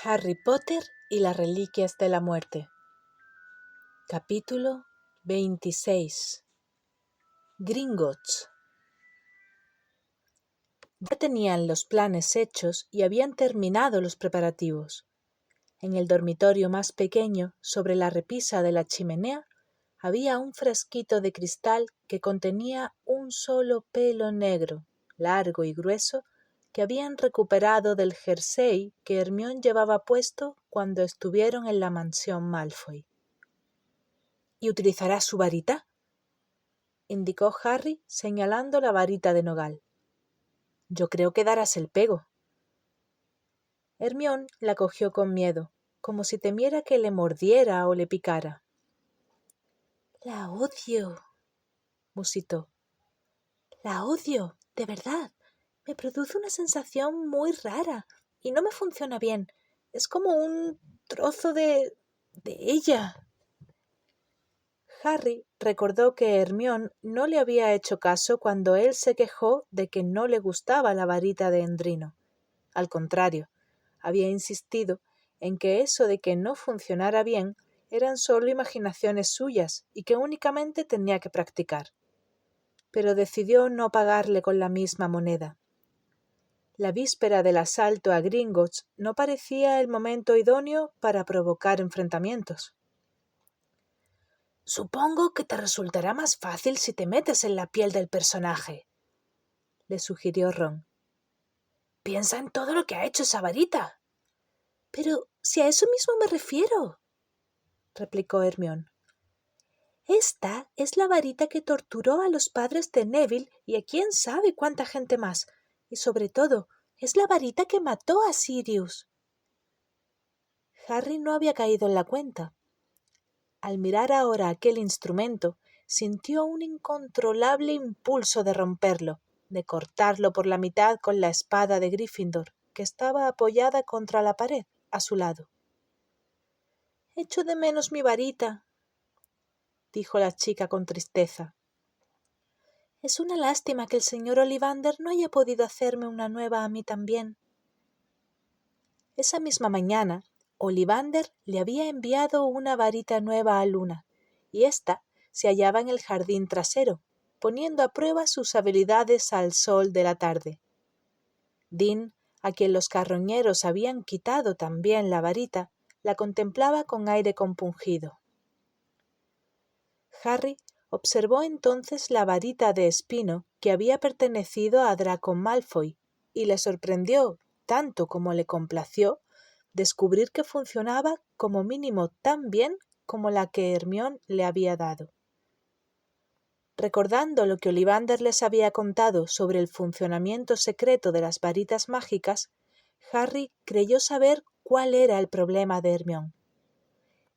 Harry Potter y las Reliquias de la Muerte. Capítulo 26. Gringotts. Ya tenían los planes hechos y habían terminado los preparativos. En el dormitorio más pequeño, sobre la repisa de la chimenea, había un frasquito de cristal que contenía un solo pelo negro, largo y grueso, que habían recuperado del jersey que Hermione llevaba puesto cuando estuvieron en la mansión Malfoy. ¿Y utilizará su varita?, indicó Harry señalando la varita de nogal. Yo creo que darás el pego. Hermione la cogió con miedo, como si temiera que le mordiera o le picara. La odio, musitó. La odio, de verdad. Me produce una sensación muy rara y no me funciona bien. Es como un trozo de ella. Harry recordó que Hermione no le había hecho caso cuando él se quejó de que no le gustaba la varita de Endrino. Al contrario, había insistido en que eso de que no funcionara bien eran solo imaginaciones suyas y que únicamente tenía que practicar. Pero decidió no pagarle con la misma moneda. La víspera del asalto a Gringotts no parecía el momento idóneo para provocar enfrentamientos. «Supongo que te resultará más fácil si te metes en la piel del personaje», le sugirió Ron. «Piensa en todo lo que ha hecho esa varita». «Pero si a eso mismo me refiero», replicó Hermione. «Esta es la varita que torturó a los padres de Neville y a quién sabe cuánta gente más, y sobre todo, es la varita que mató a Sirius». Harry no había caído en la cuenta. Al mirar ahora aquel instrumento, sintió un incontrolable impulso de romperlo, de cortarlo por la mitad con la espada de Gryffindor, que estaba apoyada contra la pared, a su lado. «Echo de menos mi varita», dijo la chica con tristeza. «Es una lástima que el señor Ollivander no haya podido hacerme una nueva a mí también». Esa misma mañana, Ollivander le había enviado una varita nueva a Luna, y ésta se hallaba en el jardín trasero, poniendo a prueba sus habilidades al sol de la tarde. Dean, a quien los carroñeros habían quitado también la varita, la contemplaba con aire compungido. Harry observó entonces la varita de espino que había pertenecido a Draco Malfoy, y le sorprendió, tanto como le complació, descubrir que funcionaba como mínimo tan bien como la que Hermione le había dado. Recordando lo que Ollivander les había contado sobre el funcionamiento secreto de las varitas mágicas, Harry creyó saber cuál era el problema de Hermione.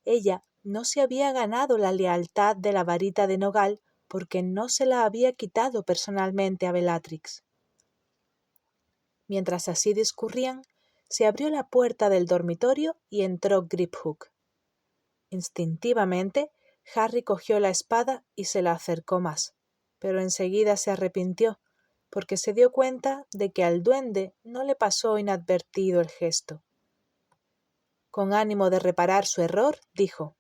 Ella no se había ganado la lealtad de la varita de nogal porque no se la había quitado personalmente a Bellatrix. Mientras así discurrían, se abrió la puerta del dormitorio y entró Griphook. Instintivamente, Harry cogió la espada y se la acercó más, pero enseguida se arrepintió, porque se dio cuenta de que al duende no le pasó inadvertido el gesto. Con ánimo de reparar su error, dijo: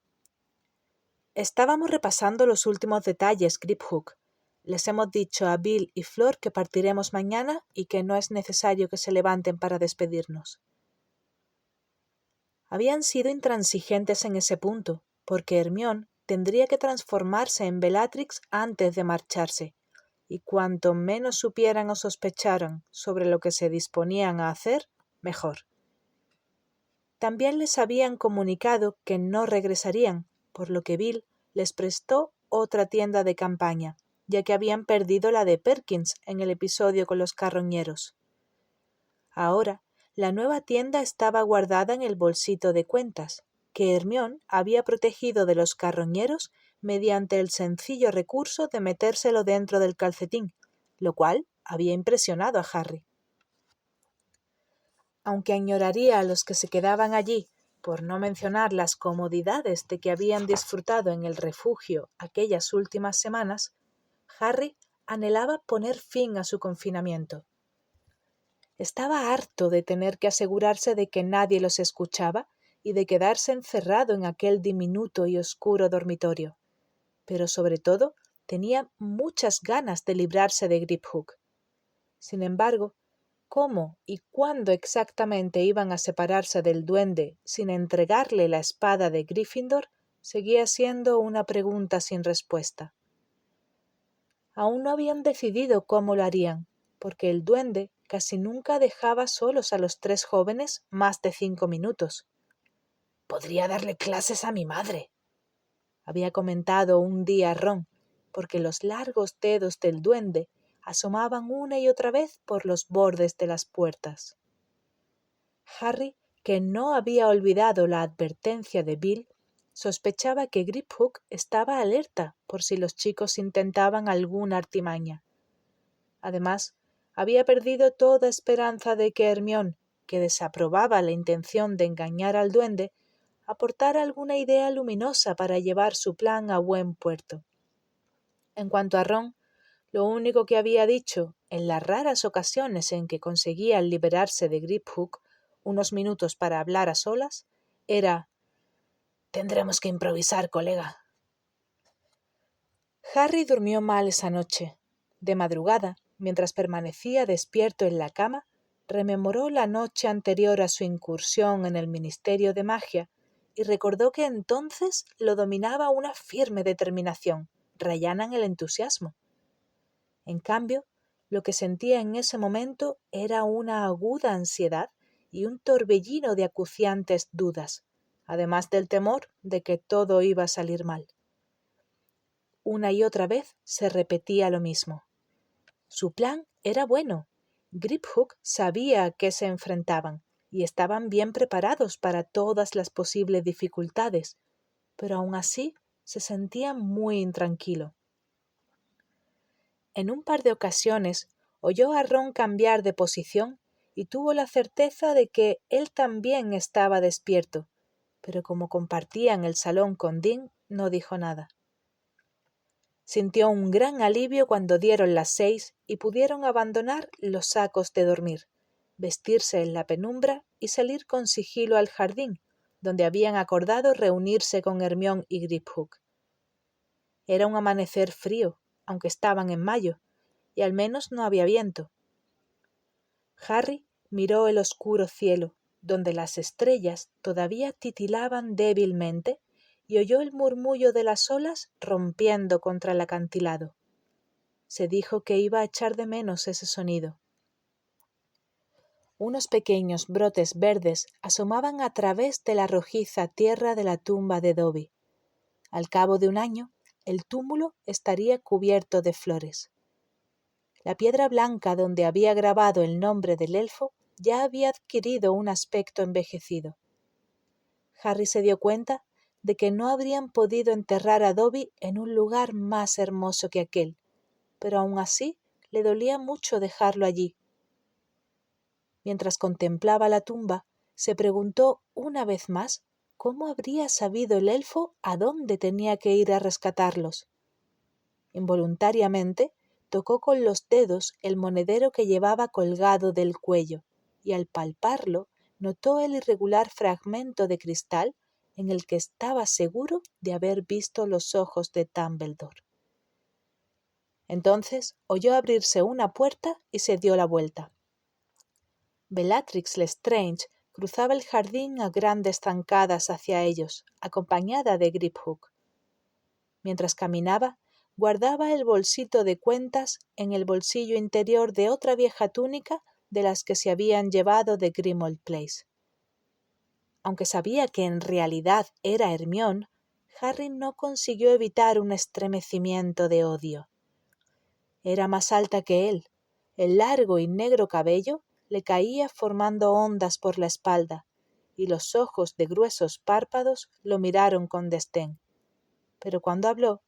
«Estábamos repasando los últimos detalles, Griphook. Les hemos dicho a Bill y Flor que partiremos mañana y que no es necesario que se levanten para despedirnos». Habían sido intransigentes en ese punto, porque Hermione tendría que transformarse en Bellatrix antes de marcharse, y cuanto menos supieran o sospecharan sobre lo que se disponían a hacer, mejor. También les habían comunicado que no regresarían, por lo que Bill les prestó otra tienda de campaña, ya que habían perdido la de Perkins en el episodio con los carroñeros. Ahora, la nueva tienda estaba guardada en el bolsito de cuentas, que Hermione había protegido de los carroñeros mediante el sencillo recurso de metérselo dentro del calcetín, lo cual había impresionado a Harry. Aunque añoraría a los que se quedaban allí, por no mencionar las comodidades de que habían disfrutado en el refugio aquellas últimas semanas, Harry anhelaba poner fin a su confinamiento. Estaba harto de tener que asegurarse de que nadie los escuchaba y de quedarse encerrado en aquel diminuto y oscuro dormitorio. Pero sobre todo tenía muchas ganas de librarse de Griphook. Sin embargo, ¿cómo y cuándo exactamente iban a separarse del duende sin entregarle la espada de Gryffindor? Seguía siendo una pregunta sin respuesta. Aún no habían decidido cómo lo harían, porque el duende casi nunca dejaba solos a los tres jóvenes más de 5 minutos. «Podría darle clases a mi madre», había comentado un día Ron, porque los largos dedos del duende asomaban una y otra vez por los bordes de las puertas. Harry, que no había olvidado la advertencia de Bill, sospechaba que Griphook estaba alerta por si los chicos intentaban alguna artimaña. Además, había perdido toda esperanza de que Hermione, que desaprobaba la intención de engañar al duende, aportara alguna idea luminosa para llevar su plan a buen puerto. En cuanto a Ron, lo único que había dicho, en las raras ocasiones en que conseguía liberarse de Griphook unos minutos para hablar a solas, era «Tendremos que improvisar, colega». Harry durmió mal esa noche. De madrugada, mientras permanecía despierto en la cama, rememoró la noche anterior a su incursión en el Ministerio de Magia y recordó que entonces lo dominaba una firme determinación, rayana en el entusiasmo. En cambio, lo que sentía en ese momento era una aguda ansiedad y un torbellino de acuciantes dudas, además del temor de que todo iba a salir mal. Una y otra vez se repetía lo mismo. Su plan era bueno. Griphook sabía a qué se enfrentaban y estaban bien preparados para todas las posibles dificultades, pero aún así se sentía muy intranquilo. En un par de ocasiones oyó a Ron cambiar de posición y tuvo la certeza de que él también estaba despierto, pero como compartían el salón con Dean, no dijo nada. Sintió un gran alivio cuando dieron las 6 y pudieron abandonar los sacos de dormir, vestirse en la penumbra y salir con sigilo al jardín, donde habían acordado reunirse con Hermione y Griphook. Era un amanecer frío, aunque estaban en mayo, y al menos no había viento. Harry miró el oscuro cielo, donde las estrellas todavía titilaban débilmente, y oyó el murmullo de las olas rompiendo contra el acantilado. Se dijo que iba a echar de menos ese sonido. Unos pequeños brotes verdes asomaban a través de la rojiza tierra de la tumba de Dobby. Al cabo de un año, el túmulo estaría cubierto de flores. La piedra blanca donde había grabado el nombre del elfo ya había adquirido un aspecto envejecido. Harry se dio cuenta de que no habrían podido enterrar a Dobby en un lugar más hermoso que aquel, pero aún así le dolía mucho dejarlo allí. Mientras contemplaba la tumba, se preguntó una vez más cómo habría sabido el elfo a dónde tenía que ir a rescatarlos. Involuntariamente tocó con los dedos el monedero que llevaba colgado del cuello, y al palparlo notó el irregular fragmento de cristal en el que estaba seguro de haber visto los ojos de Dumbledore. Entonces oyó abrirse una puerta y se dio la vuelta. Bellatrix Lestrange cruzaba el jardín a grandes zancadas hacia ellos, acompañada de Griphook. Mientras caminaba, guardaba el bolsito de cuentas en el bolsillo interior de otra vieja túnica de las que se habían llevado de Grimmauld Place. Aunque sabía que en realidad era Hermione, Harry no consiguió evitar un estremecimiento de odio. Era más alta que él. El largo y negro cabello le caía formando ondas por la espalda, y los ojos de gruesos párpados lo miraron con desdén. Pero cuando habló,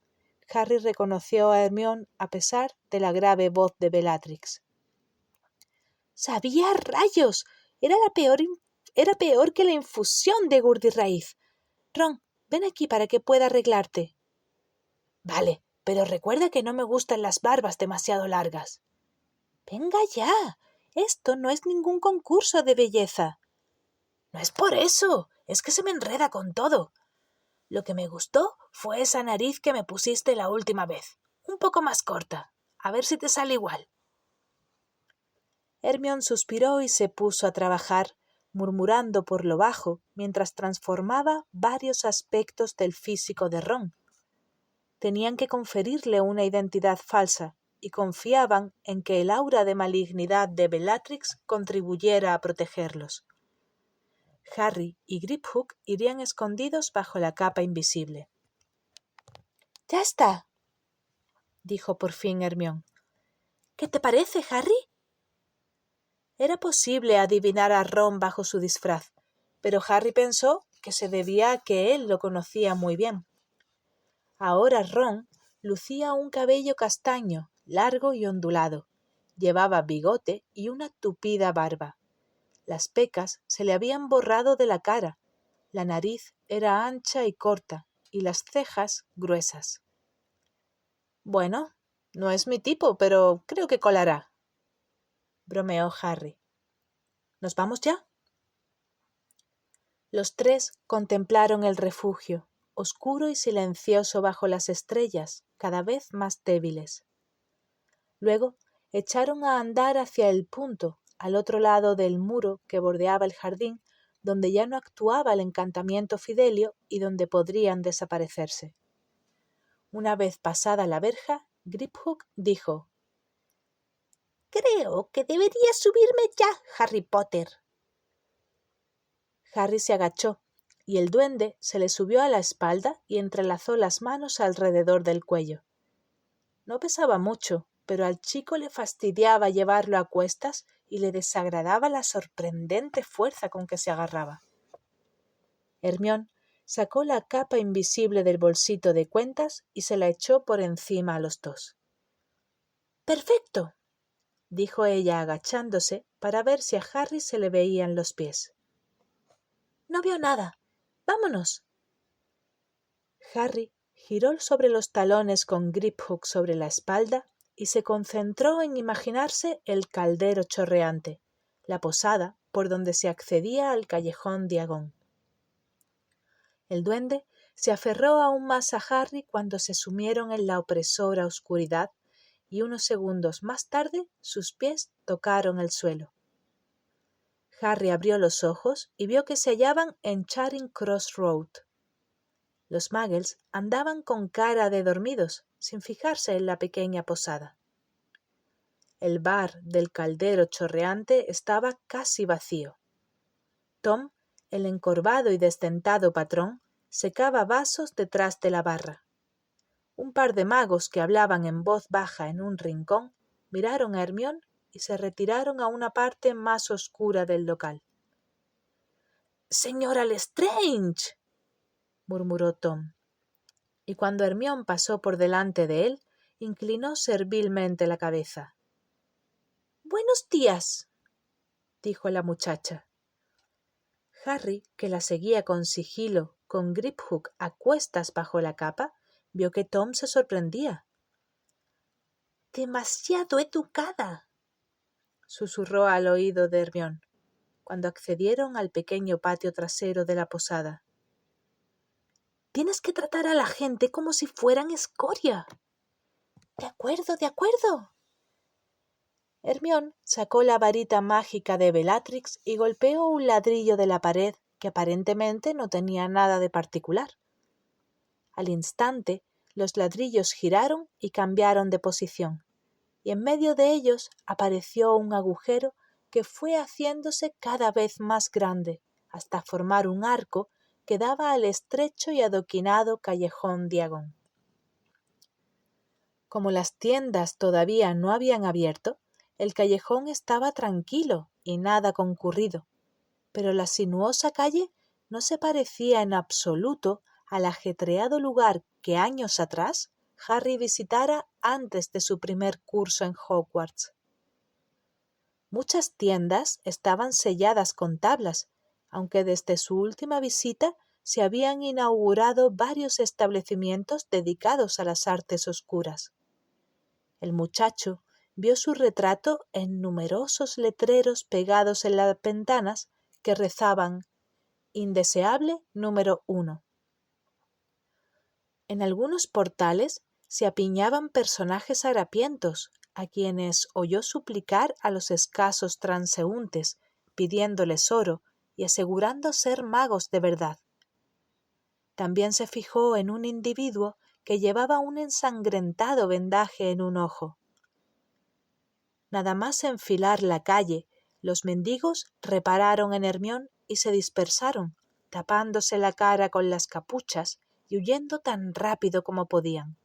Harry reconoció a Hermione a pesar de la grave voz de Bellatrix. ¡Sabía rayos! Era peor que la infusión de Gurdy-Raíz. Ron, ven aquí para que pueda arreglarte. Vale, pero recuerda que no me gustan las barbas demasiado largas. Venga ya, Esto no es ningún concurso de belleza. No es por eso, es que se me enreda con todo. Lo que me gustó fue esa nariz que me pusiste la última vez, un poco más corta. A ver si te sale igual. Hermione suspiró y se puso a trabajar, murmurando por lo bajo, mientras transformaba varios aspectos del físico de Ron. Tenían que conferirle una identidad falsa, y confiaban en que el aura de malignidad de Bellatrix contribuyera a protegerlos. Harry y Griphook irían escondidos bajo la capa invisible. ¡Ya está!, dijo por fin Hermione. ¿Qué te parece, Harry? Era posible adivinar a Ron bajo su disfraz, pero Harry pensó que se debía a que él lo conocía muy bien. Ahora Ron lucía un cabello castaño, largo y ondulado. Llevaba bigote y una tupida barba. Las pecas se le habían borrado de la cara. La nariz era ancha y corta, y las cejas gruesas. Bueno, no es mi tipo, pero creo que colará, bromeó Harry. ¿Nos vamos ya? Los tres contemplaron el refugio, oscuro y silencioso bajo las estrellas, cada vez más débiles. Luego echaron a andar hacia el punto, al otro lado del muro que bordeaba el jardín, donde ya no actuaba el encantamiento Fidelio y donde podrían desaparecerse. Una vez pasada la verja, Griphook dijo: «Creo que deberías subirme ya, Harry Potter». Harry se agachó, y el duende se le subió a la espalda y entrelazó las manos alrededor del cuello. No pesaba mucho, pero al chico le fastidiaba llevarlo a cuestas y le desagradaba la sorprendente fuerza con que se agarraba. Hermione sacó la capa invisible del bolsito de cuentas y se la echó por encima a los dos. «¡Perfecto!», dijo ella agachándose para ver si a Harry se le veían los pies. «No veo nada. ¡Vámonos!». Harry giró sobre los talones con Griphook sobre la espalda y se concentró en imaginarse el caldero chorreante, la posada por donde se accedía al callejón Diagon. El duende se aferró aún más a Harry cuando se sumieron en la opresora oscuridad y unos segundos más tarde sus pies tocaron el suelo. Harry abrió los ojos y vio que se hallaban en Charing Cross Road. Los muggles andaban con cara de dormidos, sin fijarse en la pequeña posada. El bar del caldero chorreante estaba casi vacío. Tom, el encorvado y desdentado patrón, secaba vasos detrás de la barra. Un par de magos que hablaban en voz baja en un rincón miraron a Hermione y se retiraron a una parte más oscura del local. «¡Señora Lestrange!», murmuró Tom. Y cuando Hermione pasó por delante de él, inclinó servilmente la cabeza. «¡Buenos días!», dijo la muchacha. Harry, que la seguía con sigilo, con Griphook a cuestas bajo la capa, vio que Tom se sorprendía. «¡Demasiado educada!», susurró al oído de Hermione, cuando accedieron al pequeño patio trasero de la posada. «Tienes que tratar a la gente como si fueran escoria». «De acuerdo, de acuerdo». Hermione sacó la varita mágica de Bellatrix y golpeó un ladrillo de la pared que aparentemente no tenía nada de particular. Al instante, los ladrillos giraron y cambiaron de posición, y en medio de ellos apareció un agujero que fue haciéndose cada vez más grande, hasta formar un arco que daba al estrecho y adoquinado callejón Diagon. Como las tiendas todavía no habían abierto, el callejón estaba tranquilo y nada concurrido, pero la sinuosa calle no se parecía en absoluto al ajetreado lugar que años atrás Harry visitara antes de su primer curso en Hogwarts. Muchas tiendas estaban selladas con tablas, aunque desde su última visita se habían inaugurado varios establecimientos dedicados a las artes oscuras. El muchacho vio su retrato en numerosos letreros pegados en las ventanas que rezaban «Indeseable número 1». En algunos portales se apiñaban personajes harapientos, a quienes oyó suplicar a los escasos transeúntes, pidiéndoles oro y asegurando ser magos de verdad. También se fijó en un individuo que llevaba un ensangrentado vendaje en un ojo. Nada más enfilar la calle, los mendigos repararon en Hermión y se dispersaron, tapándose la cara con las capuchas y huyendo tan rápido como podían.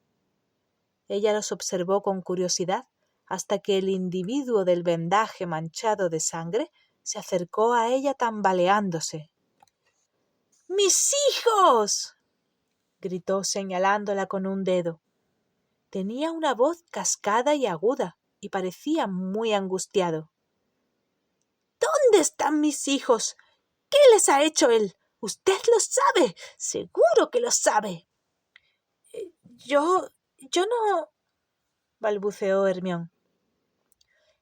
Ella los observó con curiosidad hasta que el individuo del vendaje manchado de sangre se acercó a ella tambaleándose. «¡Mis hijos!», gritó señalándola con un dedo. Tenía una voz cascada y aguda y parecía muy angustiado. «¿Dónde están mis hijos? ¿Qué les ha hecho él? Usted lo sabe, seguro que lo sabe». Yo no, balbuceó Hermión.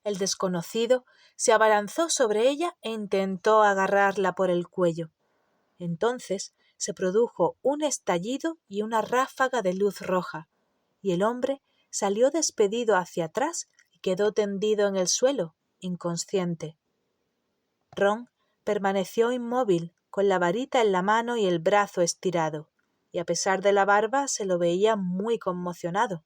El desconocido se abalanzó sobre ella e intentó agarrarla por el cuello. Entonces se produjo un estallido y una ráfaga de luz roja, y el hombre salió despedido hacia atrás y quedó tendido en el suelo, inconsciente. Ron permaneció inmóvil, con la varita en la mano y el brazo estirado, y a pesar de la barba se lo veía muy conmocionado.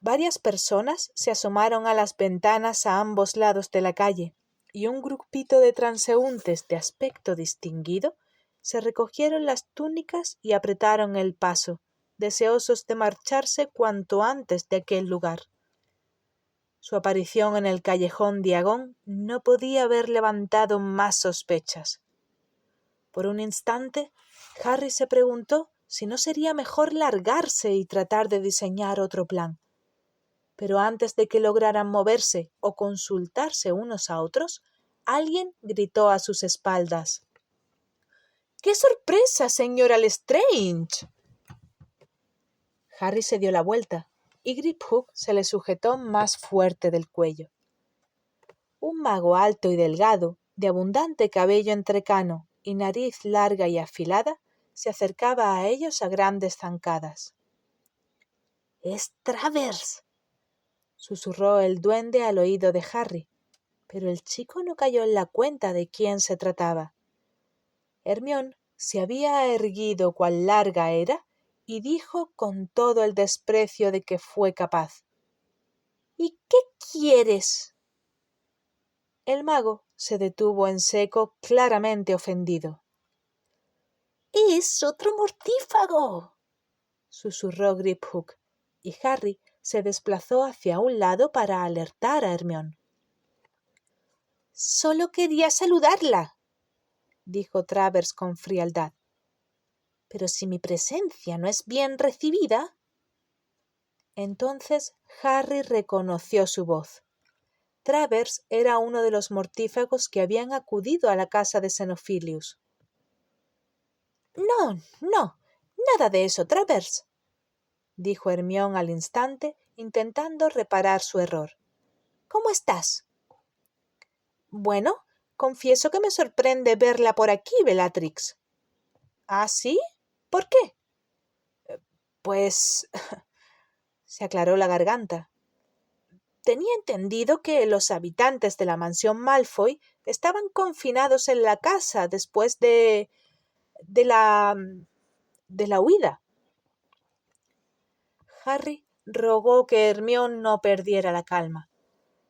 Varias personas se asomaron a las ventanas a ambos lados de la calle, y un grupito de transeúntes de aspecto distinguido se recogieron las túnicas y apretaron el paso, deseosos de marcharse cuanto antes de aquel lugar. Su aparición en el callejón Diagon no podía haber levantado más sospechas. Por un instante, Harry se preguntó si no sería mejor largarse y tratar de diseñar otro plan. Pero antes de que lograran moverse o consultarse unos a otros, alguien gritó a sus espaldas. «¡Qué sorpresa, señora Lestrange!». Harry se dio la vuelta y Griphook se le sujetó más fuerte del cuello. Un mago alto y delgado, de abundante cabello entrecano y nariz larga y afilada, se acercaba a ellos a grandes zancadas. «¡Es Travers!», susurró el duende al oído de Harry, pero el chico no cayó en la cuenta de quién se trataba. Hermión se había erguido cual larga era y dijo con todo el desprecio de que fue capaz: «¿Y qué quieres?». El mago se detuvo en seco, claramente ofendido. «¡Es otro mortífago!», susurró Griphook, y Harry se desplazó hacia un lado para alertar a Hermión. «Solo quería saludarla», dijo Travers con frialdad. «Pero si mi presencia no es bien recibida». Entonces Harry reconoció su voz. Travers era uno de los mortífagos que habían acudido a la casa de Xenophilius. «No, nada de eso, Travers», dijo Hermión al instante, intentando reparar su error. «¿Cómo estás?». «Bueno, confieso que me sorprende verla por aquí, Bellatrix». «¿Ah, sí? ¿Por qué?». «Pues…» se aclaró la garganta. «Tenía entendido que los habitantes de la mansión Malfoy estaban confinados en la casa después de la huida». Harry rogó que Hermión no perdiera la calma.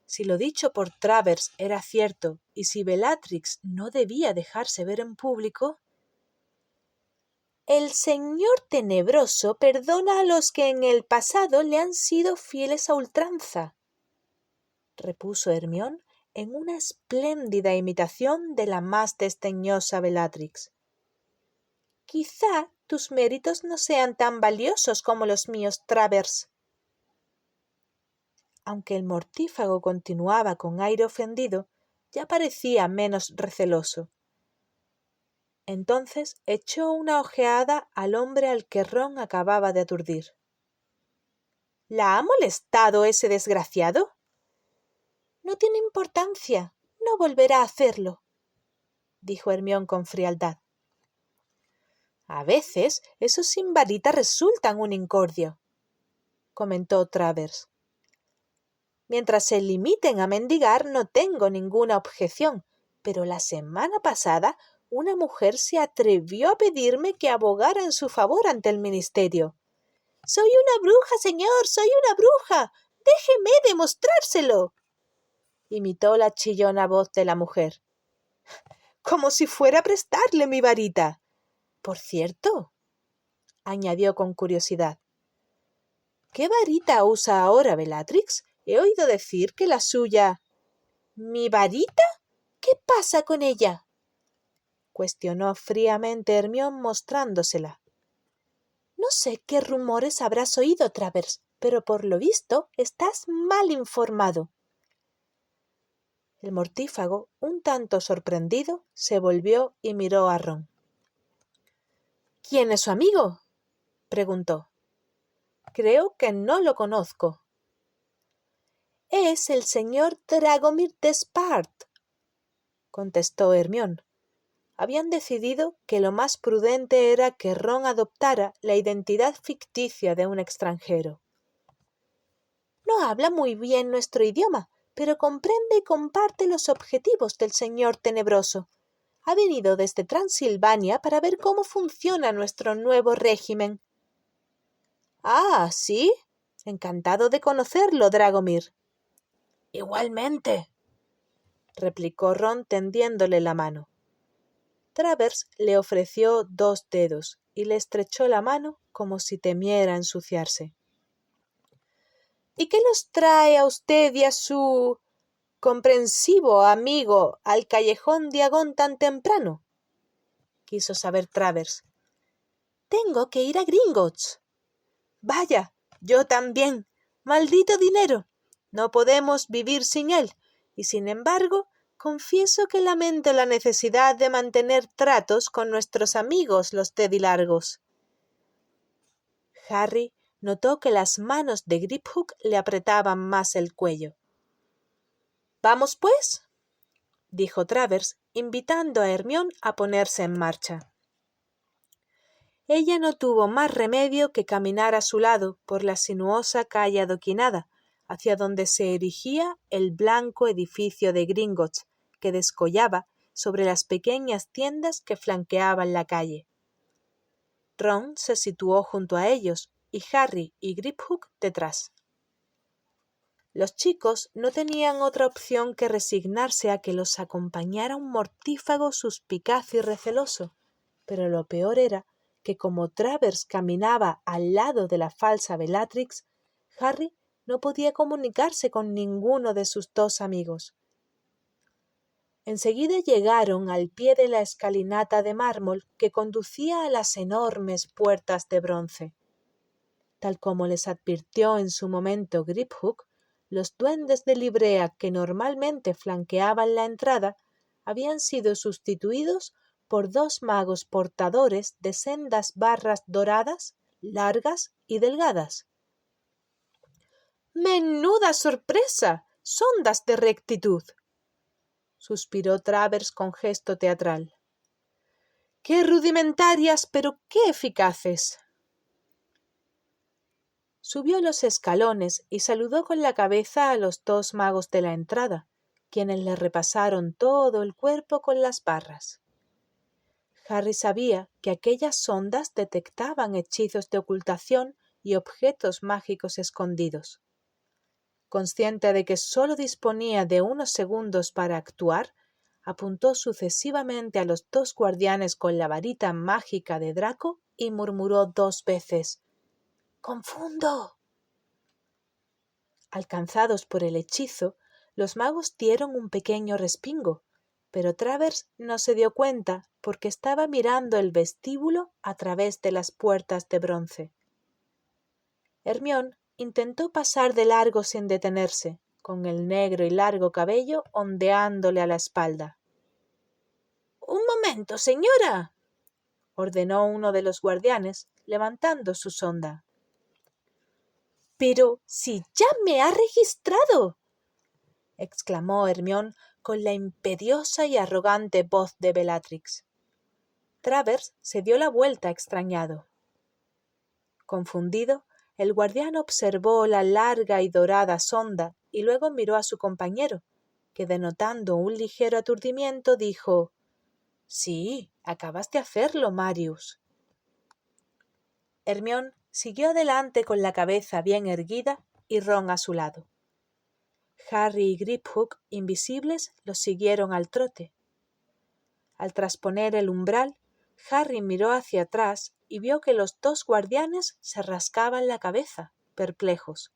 Si lo dicho por Travers era cierto y si Bellatrix no debía dejarse ver en público... «El Señor Tenebroso perdona a los que en el pasado le han sido fieles a ultranza», repuso Hermión en una espléndida imitación de la más desdeñosa Bellatrix. «Quizá tus méritos no sean tan valiosos como los míos, Travers». Aunque el mortífago continuaba con aire ofendido, ya parecía menos receloso. Entonces echó una ojeada al hombre al que Ron acababa de aturdir. ¿La ha molestado ese desgraciado? No tiene importancia. No volverá a hacerlo, dijo Hermione con frialdad. A veces esos sin varita resultan un incordio, comentó Travers. Mientras se limiten a mendigar no tengo ninguna objeción, pero la semana pasada una mujer se atrevió a pedirme que abogara en su favor ante el ministerio. Soy una bruja, señor, soy una bruja. Déjeme demostrárselo, imitó la chillona voz de la mujer. Como si fuera a prestarle mi varita. Por cierto, añadió con curiosidad, ¿qué varita usa ahora Bellatrix? He oído decir que la suya... ¿Mi varita? ¿Qué pasa con ella? Cuestionó fríamente Hermione mostrándosela. No sé qué rumores habrás oído, Travers, pero por lo visto estás mal informado. El mortífago, un tanto sorprendido, se volvió y miró a Ron. ¿Quién es su amigo? Preguntó. Creo que no lo conozco. Es el señor Dragomir Despard, contestó Hermione. Habían decidido que lo más prudente era que Ron adoptara la identidad ficticia de un extranjero. No habla muy bien nuestro idioma, pero comprende y comparte los objetivos del señor tenebroso. Ha venido desde Transilvania para ver cómo funciona nuestro nuevo régimen. Ah, ¿sí? Encantado de conocerlo, Dragomir. Igualmente, replicó Ron tendiéndole la mano. Travers le ofreció 2 dedos y le estrechó la mano como si temiera ensuciarse. ¿Y qué los trae a usted y a su comprensivo amigo al callejón Diagon tan temprano? Quiso saber Travers. Tengo que ir a Gringotts. Vaya, yo también. Maldito dinero. No podemos vivir sin él, y sin embargo, confieso que lamento la necesidad de mantener tratos con nuestros amigos los Tedilargos. Harry notó que las manos de Griphook le apretaban más el cuello. «¿Vamos, pues?», dijo Travers, invitando a Hermione a ponerse en marcha. Ella no tuvo más remedio que caminar a su lado por la sinuosa calle adoquinada, hacia donde se erigía el blanco edificio de Gringotts, que descollaba sobre las pequeñas tiendas que flanqueaban la calle. Ron se situó junto a ellos, y Harry y Griphook detrás. Los chicos no tenían otra opción que resignarse a que los acompañara un mortífago suspicaz y receloso, pero lo peor era que como Travers caminaba al lado de la falsa Bellatrix, Harry no podía comunicarse con ninguno de sus 2 amigos. Enseguida llegaron al pie de la escalinata de mármol que conducía a las enormes puertas de bronce. Tal como les advirtió en su momento Griphook, los duendes de librea que normalmente flanqueaban la entrada habían sido sustituidos por 2 magos portadores de sendas barras doradas, largas y delgadas. ¡Menuda sorpresa! ¡Sondas de rectitud!, suspiró Travers con gesto teatral. ¡Qué rudimentarias, pero qué eficaces! Subió los escalones y saludó con la cabeza a los 2 magos de la entrada, quienes le repasaron todo el cuerpo con las barras. Harry sabía que aquellas sondas detectaban hechizos de ocultación y objetos mágicos escondidos. Consciente de que sólo disponía de unos segundos para actuar, apuntó sucesivamente a los 2 guardianes con la varita mágica de Draco y murmuró 2 veces: «¡Confundo!». Alcanzados por el hechizo, los magos dieron un pequeño respingo, pero Travers no se dio cuenta porque estaba mirando el vestíbulo a través de las puertas de bronce. Hermione intentó pasar de largo sin detenerse, con el negro y largo cabello ondeándole a la espalda. «¡Un momento, señora!», ordenó uno de los guardianes, levantando su sonda. «Pero si ya me ha registrado», exclamó Hermione con la imperiosa y arrogante voz de Bellatrix. Travers se dio la vuelta extrañado. Confundido, el guardián observó la larga y dorada sonda y luego miró a su compañero, que denotando un ligero aturdimiento dijo: «Sí, acabas de hacerlo, Marius». Hermione siguió adelante con la cabeza bien erguida y Ron a su lado. Harry y Griphook, invisibles, los siguieron al trote. Al trasponer el umbral, Harry miró hacia atrás y vio que los dos guardianes se rascaban la cabeza, perplejos.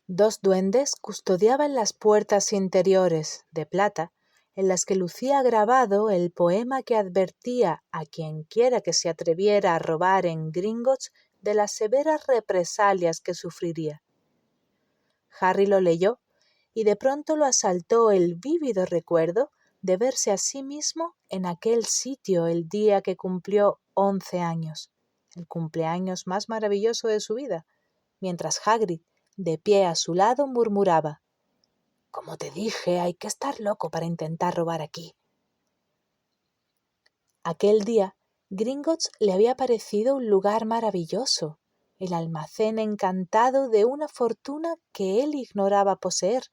Dos duendes custodiaban las puertas interiores, de plata, en las que lucía grabado el poema que advertía a quienquiera que se atreviera a robar en Gringotts de las severas represalias que sufriría. Harry lo leyó y de pronto lo asaltó el vívido recuerdo de verse a sí mismo en aquel sitio el día que cumplió 11 años, el cumpleaños más maravilloso de su vida, mientras Hagrid, de pie a su lado, murmuraba: «Como te dije, hay que estar loco para intentar robar aquí». Aquel día, Gringotts le había parecido un lugar maravilloso, el almacén encantado de una fortuna que él ignoraba poseer,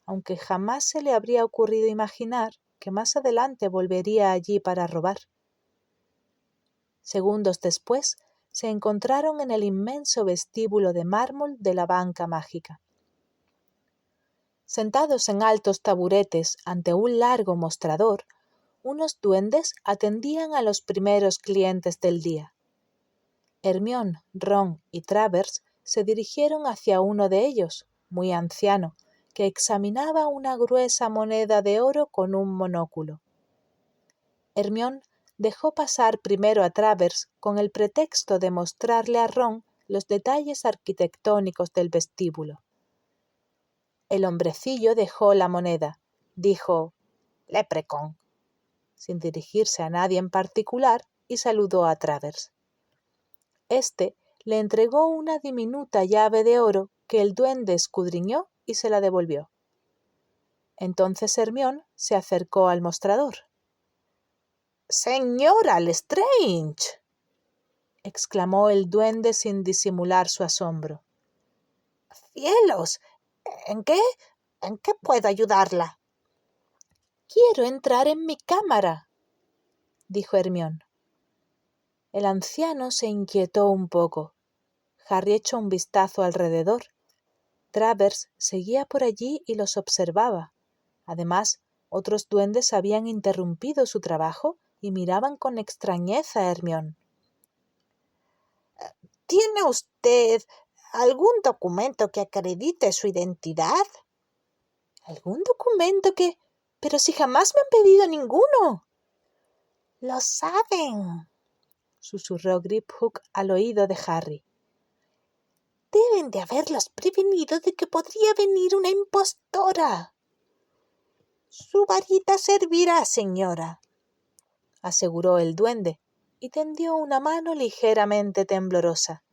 aunque jamás se le habría ocurrido imaginar que más adelante volvería allí para robar. Segundos después, se encontraron en el inmenso vestíbulo de mármol de la banca mágica. Sentados en altos taburetes ante un largo mostrador, unos duendes atendían a los primeros clientes del día. Hermione, Ron y Travers se dirigieron hacia uno de ellos, muy anciano, que examinaba una gruesa moneda de oro con un monóculo. Hermione dejó pasar primero a Travers con el pretexto de mostrarle a Ron los detalles arquitectónicos del vestíbulo. El hombrecillo dejó la moneda, dijo «Leprecon», sin dirigirse a nadie en particular, y saludó a Travers. Este le entregó una diminuta llave de oro que el duende escudriñó y se la devolvió. Entonces Hermione se acercó al mostrador. «¡Señora Lestrange!», exclamó el duende sin disimular su asombro. «¡Cielos! ¿En qué puedo ayudarla?» «Quiero entrar en mi cámara», dijo Hermione. El anciano se inquietó un poco. Harry echó un vistazo alrededor. Travers seguía por allí y los observaba. Además, otros duendes habían interrumpido su trabajo y miraban con extrañeza a Hermione. «¿Tiene usted algún documento que acredite su identidad?» «¿Algún documento que...? Pero si jamás me han pedido ninguno». «Lo saben», susurró Griphook al oído de Harry. «Deben de haberlos prevenido de que podría venir una impostora». «Su varita servirá, señora», aseguró el duende, y tendió una mano ligeramente temblorosa.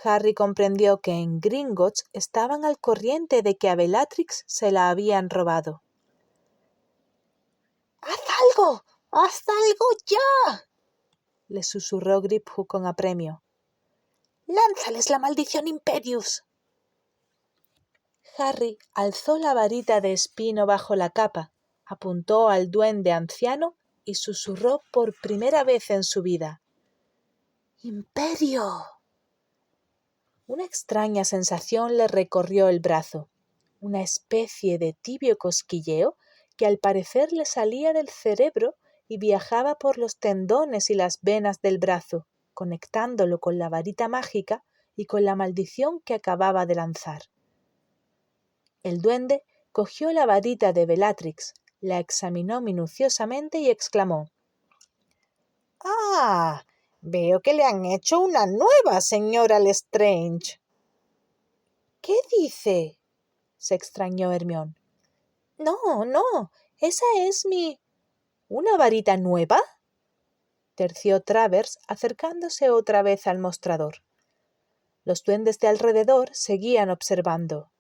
Harry comprendió que en Gringotts estaban al corriente de que a Bellatrix se la habían robado. «¡Haz algo! ¡Haz algo ya!», le susurró Griphook con apremio. «¡Lánzales la maldición Imperius!». Harry alzó la varita de espino bajo la capa, apuntó al duende anciano y susurró por primera vez en su vida: «¡Imperio!». Una extraña sensación le recorrió el brazo, una especie de tibio cosquilleo que al parecer le salía del cerebro y viajaba por los tendones y las venas del brazo, conectándolo con la varita mágica y con la maldición que acababa de lanzar. El duende cogió la varita de Bellatrix, la examinó minuciosamente y exclamó: «¡Ah! Veo que le han hecho una nueva, señora Lestrange». «¿Qué dice?», se extrañó Hermione. «No, esa es mi...». «¿Una varita nueva?», terció Travers acercándose otra vez al mostrador. Los duendes de alrededor seguían observando.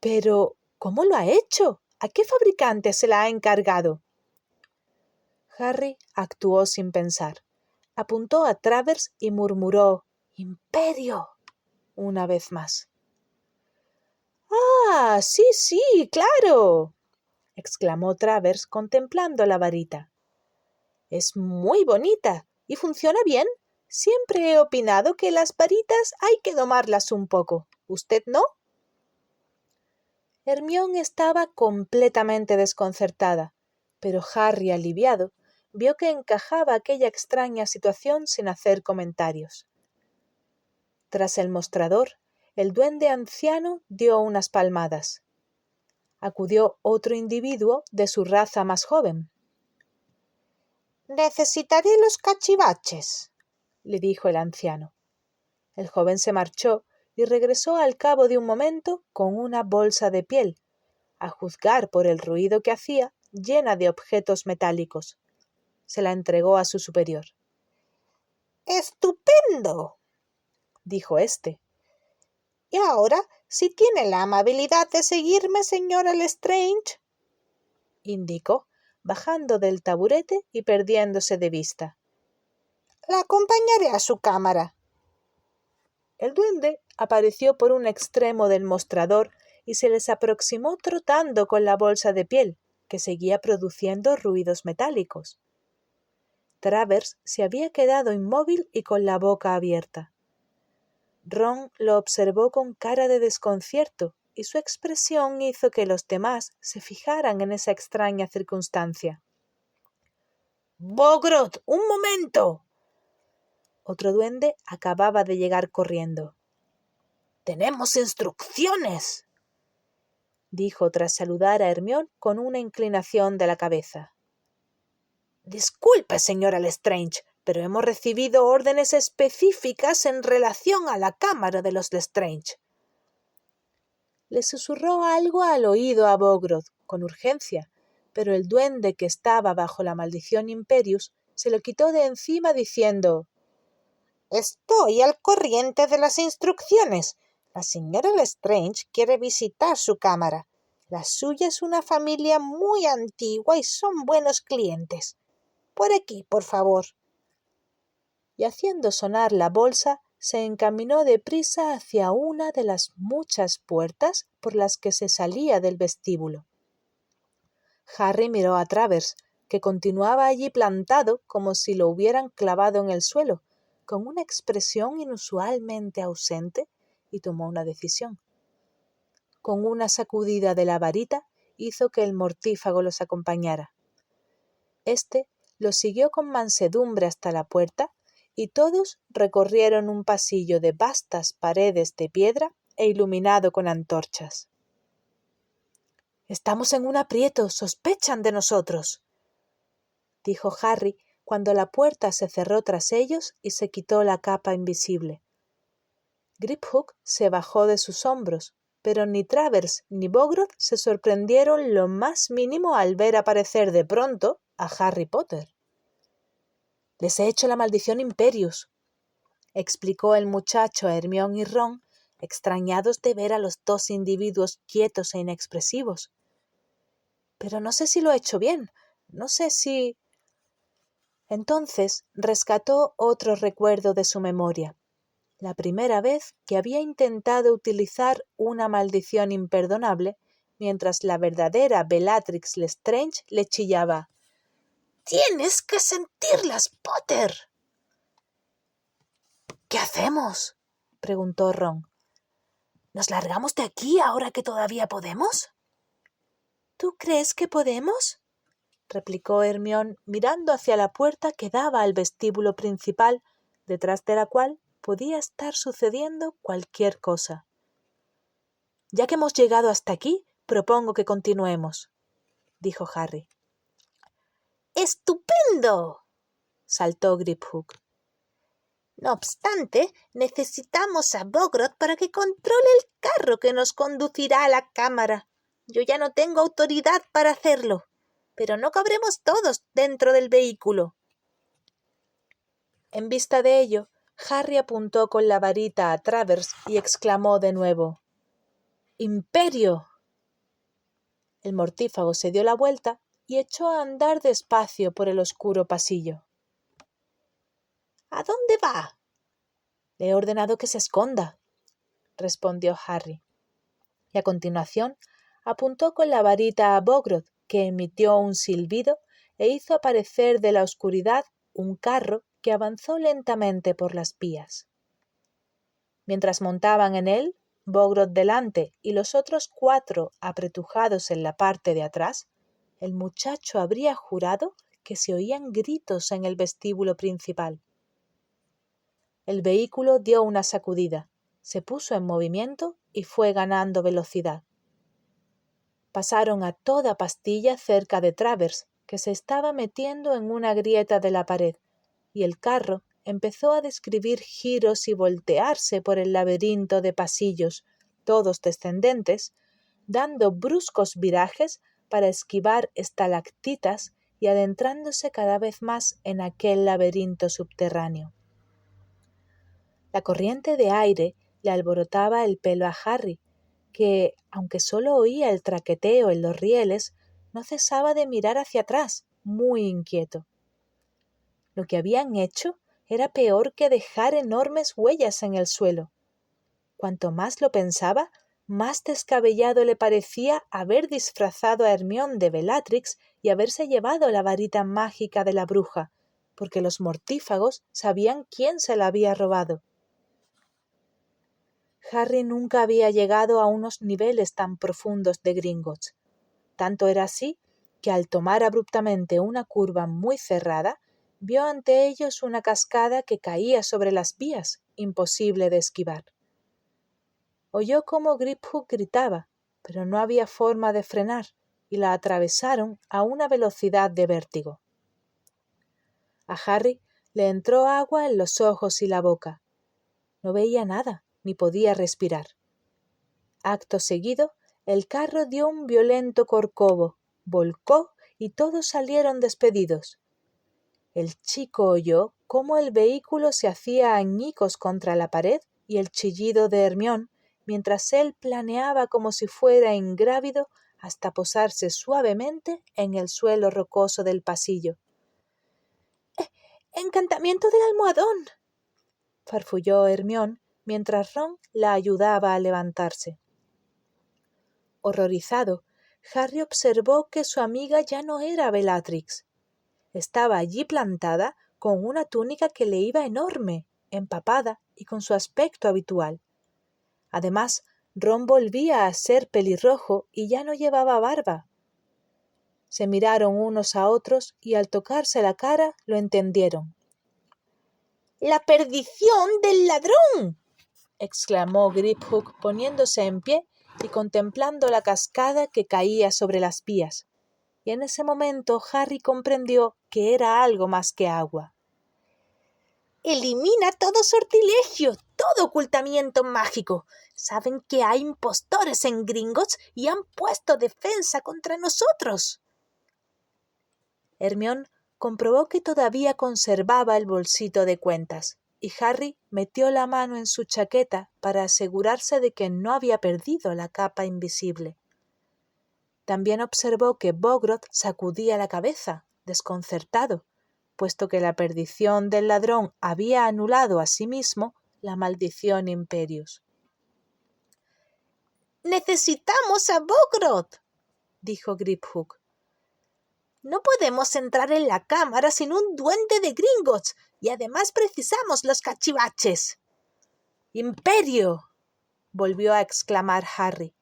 —¿Pero cómo lo ha hecho? ¿A qué fabricante se la ha encargado? Harry actuó sin pensar. Apuntó a Travers y murmuró «¡Imperio!» una vez más. —¡Ah, sí, sí, claro! —exclamó Travers contemplando la varita. —Es muy bonita y funciona bien. Siempre he opinado que las varitas hay que domarlas un poco. ¿Usted no? Hermione estaba completamente desconcertada, pero Harry, aliviado, vio que encajaba aquella extraña situación sin hacer comentarios. Tras el mostrador, el duende anciano dio unas palmadas. Acudió otro individuo de su raza más joven. —Necesitaré los cachivaches —le dijo el anciano. El joven se marchó y regresó al cabo de un momento con una bolsa de piel, a juzgar por el ruido que hacía, llena de objetos metálicos. Se la entregó a su superior. —¡Estupendo! —dijo éste. —Y ahora, si tiene la amabilidad de seguirme, señora Lestrange —indicó, bajando del taburete y perdiéndose de vista—. La acompañaré a su cámara. El duende apareció por un extremo del mostrador y se les aproximó trotando con la bolsa de piel, que seguía produciendo ruidos metálicos. Travers se había quedado inmóvil y con la boca abierta. Ron lo observó con cara de desconcierto y su expresión hizo que los demás se fijaran en esa extraña circunstancia. —¡Bogrot, un momento! Otro duende acababa de llegar corriendo. —¡Tenemos instrucciones! —dijo tras saludar a Hermione con una inclinación de la cabeza. —Disculpe, señora Lestrange, pero hemos recibido órdenes específicas en relación a la cámara de los Lestrange. Le susurró algo al oído a Bogrot, con urgencia, pero el duende que estaba bajo la maldición Imperius se lo quitó de encima diciendo: —Estoy al corriente de las instrucciones. La señora Lestrange quiere visitar su cámara. La suya es una familia muy antigua y son buenos clientes. Por aquí, por favor. Y haciendo sonar la bolsa, se encaminó deprisa hacia una de las muchas puertas por las que se salía del vestíbulo. Harry miró a Travers, que continuaba allí plantado como si lo hubieran clavado en el suelo, con una expresión inusualmente ausente, y tomó una decisión. Con una sacudida de la varita hizo que el mortífago los acompañara. Este los siguió con mansedumbre hasta la puerta, y todos recorrieron un pasillo de vastas paredes de piedra e iluminado con antorchas. —Estamos en un aprieto, sospechan de nosotros —dijo Harry cuando la puerta se cerró tras ellos y se quitó la capa invisible. Griphook se bajó de sus hombros, pero ni Travers ni Bogrot se sorprendieron lo más mínimo al ver aparecer de pronto a Harry Potter. —Les he hecho la maldición Imperius —explicó el muchacho a Hermione y Ron, extrañados de ver a los dos individuos quietos e inexpresivos. —Pero no sé si lo he hecho bien. No sé si... Entonces rescató otro recuerdo de su memoria. La primera vez que había intentado utilizar una maldición imperdonable, mientras la verdadera Bellatrix Lestrange le chillaba: —¡Tienes que sentirlas, Potter! —¿Qué hacemos? —preguntó Ron. —¿Nos largamos de aquí ahora que todavía podemos? —¿Tú crees que podemos? —replicó Hermione mirando hacia la puerta que daba al vestíbulo principal, detrás de la cual podía estar sucediendo cualquier cosa. —Ya que hemos llegado hasta aquí, propongo que continuemos —dijo Harry. —¡Estupendo! —saltó Griphook. No obstante, necesitamos a Bogrot para que controle el carro que nos conducirá a la cámara. Yo ya no tengo autoridad para hacerlo, pero no cabremos todos dentro del vehículo. En vista de ello, Harry apuntó con la varita a Travers y exclamó de nuevo: ¡Imperio! El mortífago se dio la vuelta y echó a andar despacio por el oscuro pasillo. ¿A dónde va? Le he ordenado que se esconda, respondió Harry, y a continuación apuntó con la varita a Bogrot, que emitió un silbido e hizo aparecer de la oscuridad un carro que avanzó lentamente por las vías. Mientras montaban en él, Bogrot delante y los otros 4 apretujados en la parte de atrás, el muchacho habría jurado que se oían gritos en el vestíbulo principal. El vehículo dio una sacudida, se puso en movimiento y fue ganando velocidad. Pasaron a toda pastilla cerca de Travers, que se estaba metiendo en una grieta de la pared, y el carro empezó a describir giros y voltearse por el laberinto de pasillos, todos descendentes, dando bruscos virajes para esquivar estalactitas y adentrándose cada vez más en aquel laberinto subterráneo. La corriente de aire le alborotaba el pelo a Harry, que, aunque solo oía el traqueteo en los rieles, no cesaba de mirar hacia atrás, muy inquieto. Lo que habían hecho era peor que dejar enormes huellas en el suelo. Cuanto más lo pensaba, más descabellado le parecía haber disfrazado a Hermione de Bellatrix y haberse llevado la varita mágica de la bruja, porque los mortífagos sabían quién se la había robado. Harry nunca había llegado a unos niveles tan profundos de Gringotts. Tanto era así que al tomar abruptamente una curva muy cerrada, vio ante ellos una cascada que caía sobre las vías, imposible de esquivar. Oyó cómo Griphook gritaba, pero no había forma de frenar, y la atravesaron a una velocidad de vértigo. A Harry le entró agua en los ojos y la boca. No veía nada, ni podía respirar. Acto seguido, el carro dio un violento corcovo, volcó y todos salieron despedidos. El chico oyó cómo el vehículo se hacía añicos contra la pared y el chillido de Hermione, mientras él planeaba como si fuera ingrávido hasta posarse suavemente en el suelo rocoso del pasillo. ¡Encantamiento del almohadón!, farfulló Hermione mientras Ron la ayudaba a levantarse. Horrorizado, Harry observó que su amiga ya no era Bellatrix. Estaba allí plantada con una túnica que le iba enorme, empapada y con su aspecto habitual. Además, Ron volvía a ser pelirrojo y ya no llevaba barba. Se miraron unos a otros y al tocarse la cara lo entendieron. ¡La perdición del ladrón!, exclamó Griphook poniéndose en pie y contemplando la cascada que caía sobre las vías. Y en ese momento Harry comprendió que era algo más que agua. Elimina todo sortilegio, todo ocultamiento mágico. Saben que hay impostores en Gringotts y han puesto defensa contra nosotros. Hermione comprobó que todavía conservaba el bolsito de cuentas, y Harry metió la mano en su chaqueta para asegurarse de que no había perdido la capa invisible. También observó que Bogrot sacudía la cabeza, desconcertado, puesto que la perdición del ladrón había anulado a sí mismo la maldición Imperius. ¡Necesitamos a Bogrot!, dijo Griphook. No podemos entrar en la cámara sin un duende de Gringotts, y además precisamos los cachivaches. ¡Imperio!, volvió a exclamar Harry.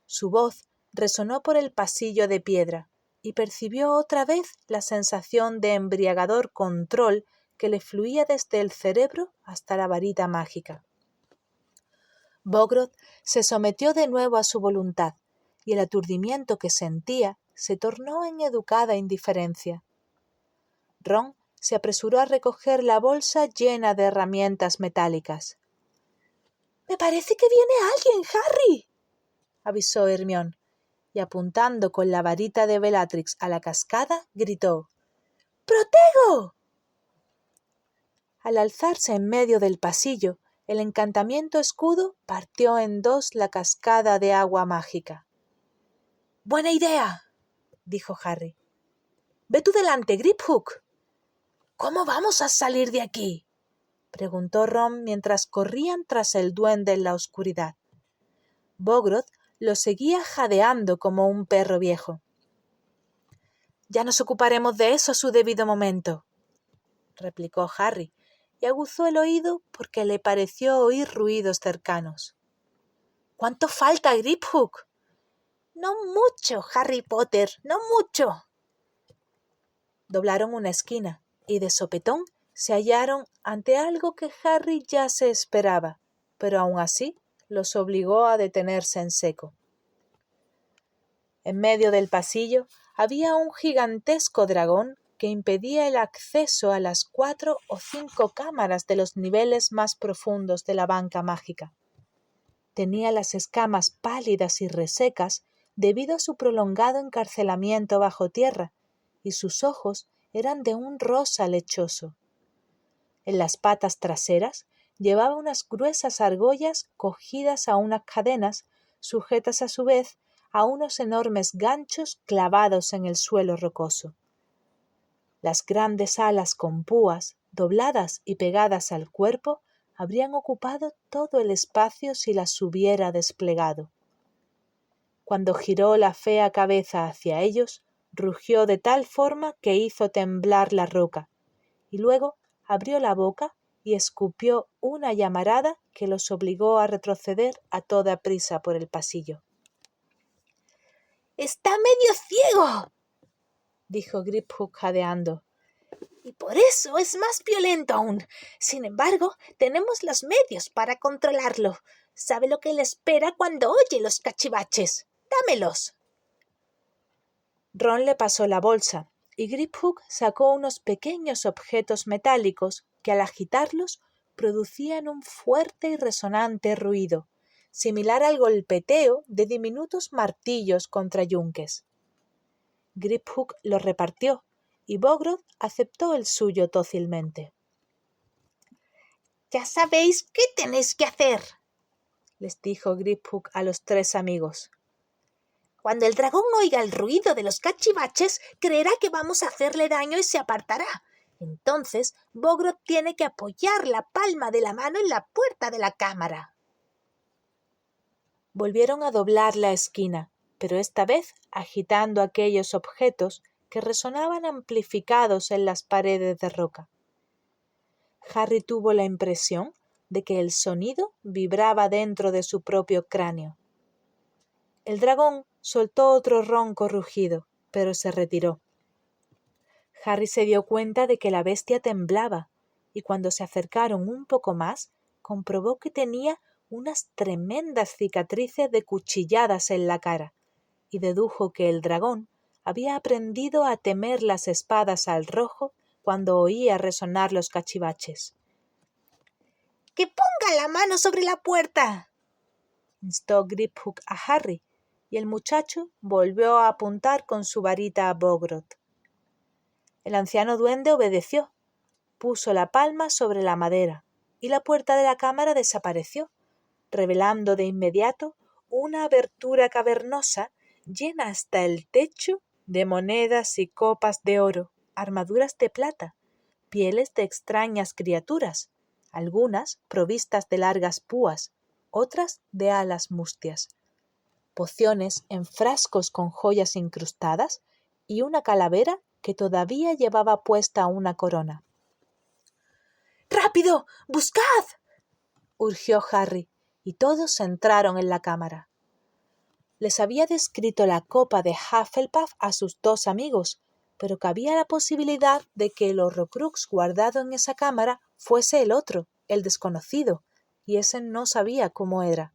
Su voz resonó por el pasillo de piedra y percibió otra vez la sensación de embriagador control que le fluía desde el cerebro hasta la varita mágica. Bogrot se sometió de nuevo a su voluntad y el aturdimiento que sentía se tornó en educada indiferencia. Ron se apresuró a recoger la bolsa llena de herramientas metálicas. —Me parece que viene alguien, Harry —avisó Hermione, y apuntando con la varita de Bellatrix a la cascada, gritó: —¡Protego! Al alzarse en medio del pasillo, el encantamiento escudo partió en dos la cascada de agua mágica. «¡Buena idea!», dijo Harry. «Ve tú delante, Griphook». «¿Cómo vamos a salir de aquí?», preguntó Ron mientras corrían tras el duende en la oscuridad. Bogrot lo seguía jadeando como un perro viejo. «Ya nos ocuparemos de eso a su debido momento», replicó Harry, y aguzó el oído porque le pareció oír ruidos cercanos. «¿Cuánto falta, Griphook?». «No mucho, Harry Potter, no mucho». Doblaron una esquina y de sopetón se hallaron ante algo que Harry ya se esperaba, pero aun así los obligó a detenerse en seco. En medio del pasillo había un gigantesco dragón que impedía el acceso a las 4 o 5 cámaras de los niveles más profundos de la banca mágica. Tenía las escamas pálidas y resecas debido a su prolongado encarcelamiento bajo tierra, y sus ojos eran de un rosa lechoso. En las patas traseras llevaba unas gruesas argollas cogidas a unas cadenas, sujetas a su vez a unos enormes ganchos clavados en el suelo rocoso. Las grandes alas con púas, dobladas y pegadas al cuerpo, habrían ocupado todo el espacio si las hubiera desplegado. Cuando giró la fea cabeza hacia ellos, rugió de tal forma que hizo temblar la roca, y luego abrió la boca y escupió una llamarada que los obligó a retroceder a toda prisa por el pasillo. «¡Está medio ciego!», dijo Griphook jadeando. «Y por eso es más violento aún. Sin embargo, tenemos los medios para controlarlo. Sabe lo que le espera cuando oye los cachivaches. ¡Dámelos!». Ron le pasó la bolsa y Griphook sacó unos pequeños objetos metálicos que al agitarlos producían un fuerte y resonante ruido, similar al golpeteo de diminutos martillos contra yunques. Griphook los repartió y Bogrot aceptó el suyo dócilmente. «Ya sabéis qué tenéis que hacer», les dijo Griphook a los 3 amigos. «Cuando el dragón oiga el ruido de los cachivaches, creerá que vamos a hacerle daño y se apartará. Entonces, Bogrot tiene que apoyar la palma de la mano en la puerta de la cámara». Volvieron a doblar la esquina, pero esta vez agitando aquellos objetos que resonaban amplificados en las paredes de roca. Harry tuvo la impresión de que el sonido vibraba dentro de su propio cráneo. El dragón soltó otro ronco rugido, pero se retiró. Harry se dio cuenta de que la bestia temblaba, y cuando se acercaron un poco más, comprobó que tenía unas tremendas cicatrices de cuchilladas en la cara, y dedujo que el dragón había aprendido a temer las espadas al rojo cuando oía resonar los cachivaches. «¡Que ponga la mano sobre la puerta!», instó Griphook a Harry, y el muchacho volvió a apuntar con su varita a Bogrot. El anciano duende obedeció, puso la palma sobre la madera, y la puerta de la cámara desapareció, revelando de inmediato una abertura cavernosa llena hasta el techo de monedas y copas de oro, armaduras de plata, pieles de extrañas criaturas, algunas provistas de largas púas, otras de alas mustias, pociones en frascos con joyas incrustadas y una calavera que todavía llevaba puesta una corona. «¡Rápido! ¡Buscad!», urgió Harry, y todos entraron en la cámara. Les había descrito la copa de Hufflepuff a sus 2 amigos, pero cabía la posibilidad de que el Horrocrux guardado en esa cámara fuese el otro, el desconocido, y ese no sabía cómo era.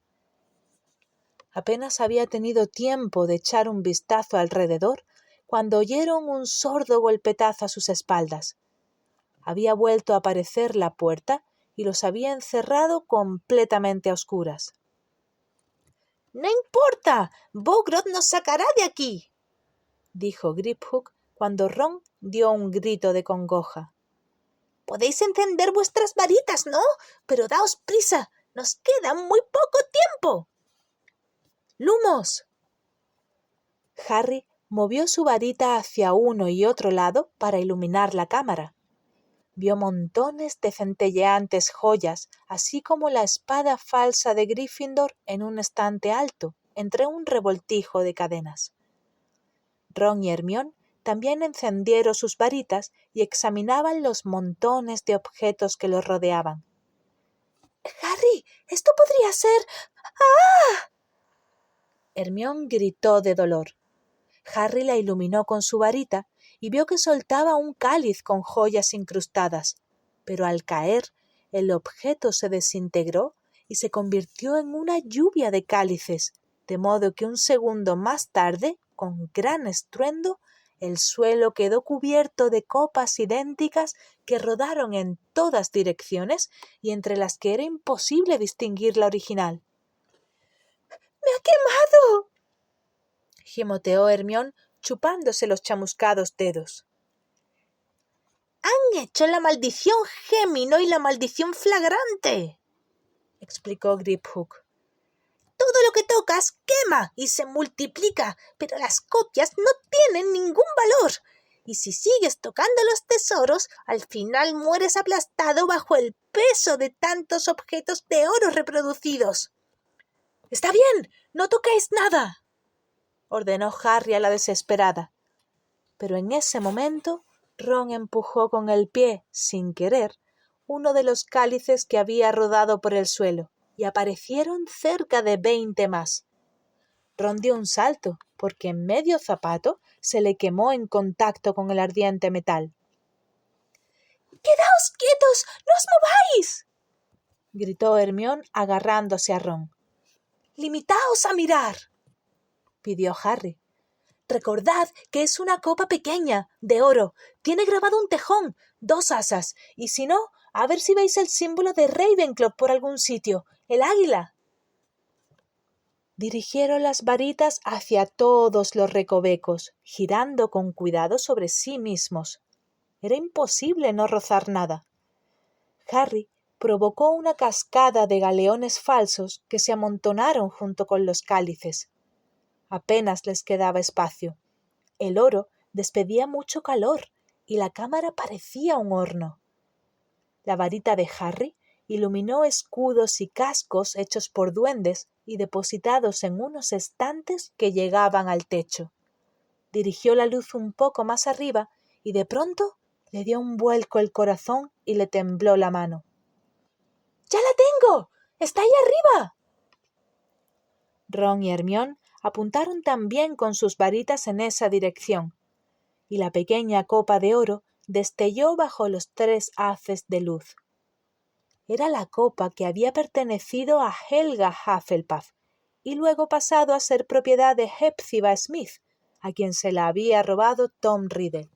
Apenas había tenido tiempo de echar un vistazo alrededor cuando oyeron un sordo golpetazo a sus espaldas. Había vuelto a aparecer la puerta y los había encerrado completamente a oscuras. «No importa, Bogrot nos sacará de aquí», dijo Griphook cuando Ron dio un grito de congoja. Podéis encender vuestras varitas, ¿no? Pero daos prisa, nos queda muy poco tiempo. ¡Lumos! Harry movió su varita hacia uno y otro lado para iluminar la cámara. Vio montones de centelleantes joyas, así como la espada falsa de Gryffindor en un estante alto, entre un revoltijo de cadenas. Ron y Hermione también encendieron sus varitas y examinaban los montones de objetos que los rodeaban. ¡Harry! ¡Esto podría ser! ¡Ah! Hermione gritó de dolor. Harry la iluminó con su varita y vio que soltaba un cáliz con joyas incrustadas, pero al caer el objeto se desintegró y se convirtió en una lluvia de cálices, de modo que un segundo más tarde, con gran estruendo, el suelo quedó cubierto de copas idénticas que rodaron en todas direcciones y entre las que era imposible distinguir la original. ¡Me ha quemado!, gimoteó Hermione, chupándose los chamuscados dedos. «Han hecho la maldición Gémino y la maldición flagrante», explicó Griphook. «Todo lo que tocas quema y se multiplica, pero las copias no tienen ningún valor. Y si sigues tocando los tesoros, al final mueres aplastado bajo el peso de tantos objetos de oro reproducidos». «Está bien, no toquéis nada», ordenó Harry a la desesperada. Pero en ese momento Ron empujó con el pie, sin querer, uno de los cálices que había rodado por el suelo, y aparecieron cerca de 20 más. Ron dio un salto, porque en medio zapato se le quemó en contacto con el ardiente metal. «¡Quedaos quietos! ¡No os mováis!», gritó Hermione agarrándose a Ron. «¡Limitaos a mirar!», pidió Harry. «Recordad que es una copa pequeña, de oro. Tiene grabado un tejón, 2 asas, y si no, a ver si veis el símbolo de Ravenclaw por algún sitio, el águila». Dirigieron las varitas hacia todos los recovecos, girando con cuidado sobre sí mismos. Era imposible no rozar nada. Harry provocó una cascada de galeones falsos que se amontonaron junto con los cálices. Apenas les quedaba espacio. El oro despedía mucho calor y la cámara parecía un horno. La varita de Harry iluminó escudos y cascos hechos por duendes y depositados en unos estantes que llegaban al techo. Dirigió la luz un poco más arriba y de pronto le dio un vuelco el corazón y le tembló la mano. «¡Ya la tengo! ¡Está ahí arriba!». Ron y Hermione apuntaron también con sus varitas en esa dirección, y la pequeña copa de oro destelló bajo los 3 haces de luz. Era la copa que había pertenecido a Helga Hufflepuff y luego pasado a ser propiedad de Hepzibah Smith, a quien se la había robado Tom Riddle.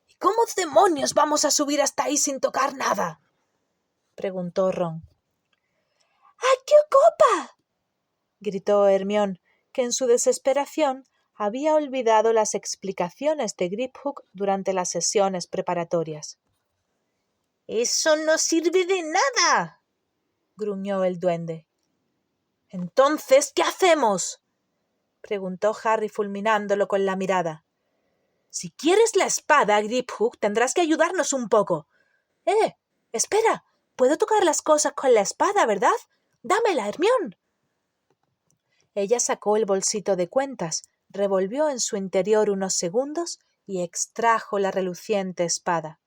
«¿Y cómo demonios vamos a subir hasta ahí sin tocar nada?», preguntó Ron. «¡Accio copa!», gritó Hermione, que en su desesperación había olvidado las explicaciones de Griphook durante las sesiones preparatorias. «¡Eso no sirve de nada!», gruñó el duende. «¿Entonces qué hacemos?», preguntó Harry fulminándolo con la mirada. «Si quieres la espada, Griphook, tendrás que ayudarnos un poco». Espera, puedo tocar las cosas con la espada, ¿verdad? Dámela, Hermione». Ella sacó el bolsito de cuentas, revolvió en su interior unos segundos y extrajo la reluciente espada.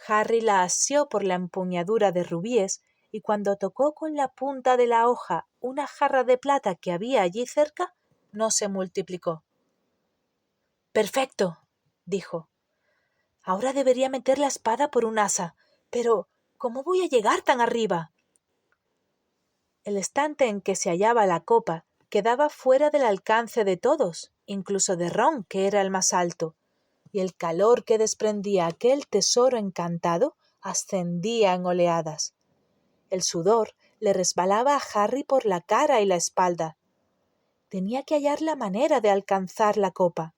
Harry la asió por la empuñadura de rubíes y cuando tocó con la punta de la hoja una jarra de plata que había allí cerca, no se multiplicó. «Perfecto», dijo. «Ahora debería meter la espada por un asa, pero ¿cómo voy a llegar tan arriba?». El estante en que se hallaba la copa quedaba fuera del alcance de todos, incluso de Ron, que era el más alto, y el calor que desprendía aquel tesoro encantado ascendía en oleadas. El sudor le resbalaba a Harry por la cara y la espalda. Tenía que hallar la manera de alcanzar la copa.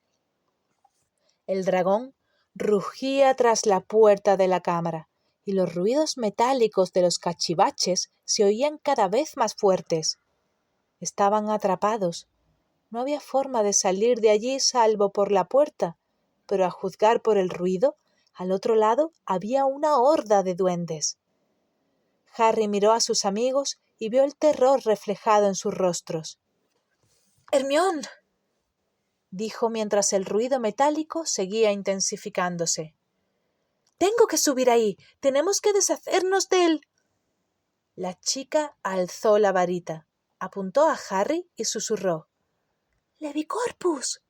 El dragón rugía tras la puerta de la cámara, y los ruidos metálicos de los cachivaches se oían cada vez más fuertes. Estaban atrapados. No había forma de salir de allí salvo por la puerta, pero a juzgar por el ruido, al otro lado había una horda de duendes. Harry miró a sus amigos y vio el terror reflejado en sus rostros. «Hermione», dijo mientras el ruido metálico seguía intensificándose. «Tengo que subir ahí. Tenemos que deshacernos de él». La chica alzó la varita, apuntó a Harry y susurró: «¡Levicorpus!».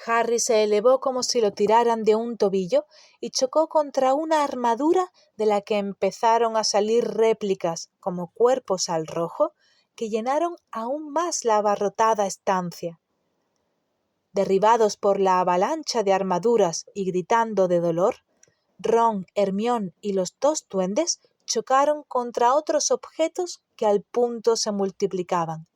Harry se elevó como si lo tiraran de un tobillo y chocó contra una armadura de la que empezaron a salir réplicas, como cuerpos al rojo, que llenaron aún más la abarrotada estancia. Derribados por la avalancha de armaduras y gritando de dolor, Ron, Hermione y los dos duendes chocaron contra otros objetos que al punto se multiplicaban.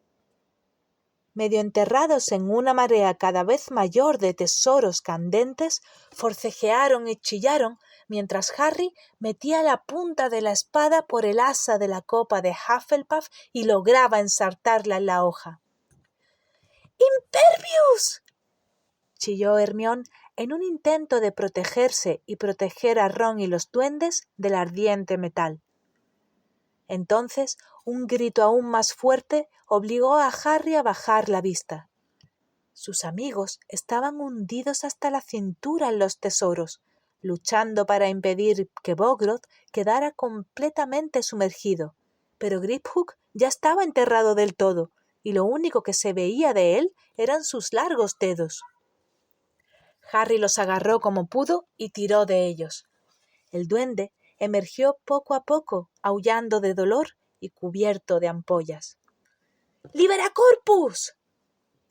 Medio enterrados en una marea cada vez mayor de tesoros candentes, forcejearon y chillaron mientras Harry metía la punta de la espada por el asa de la copa de Hufflepuff y lograba ensartarla en la hoja. «¡Impervius!», chilló Hermione en un intento de protegerse y proteger a Ron y los duendes del ardiente metal. Entonces, un grito aún más fuerte obligó a Harry a bajar la vista. Sus amigos estaban hundidos hasta la cintura en los tesoros, luchando para impedir que Bogrot quedara completamente sumergido, pero Griphook ya estaba enterrado del todo, y lo único que se veía de él eran sus largos dedos. Harry los agarró como pudo y tiró de ellos. El duende emergió poco a poco, aullando de dolor y cubierto de ampollas. «¡Liberacorpus!»,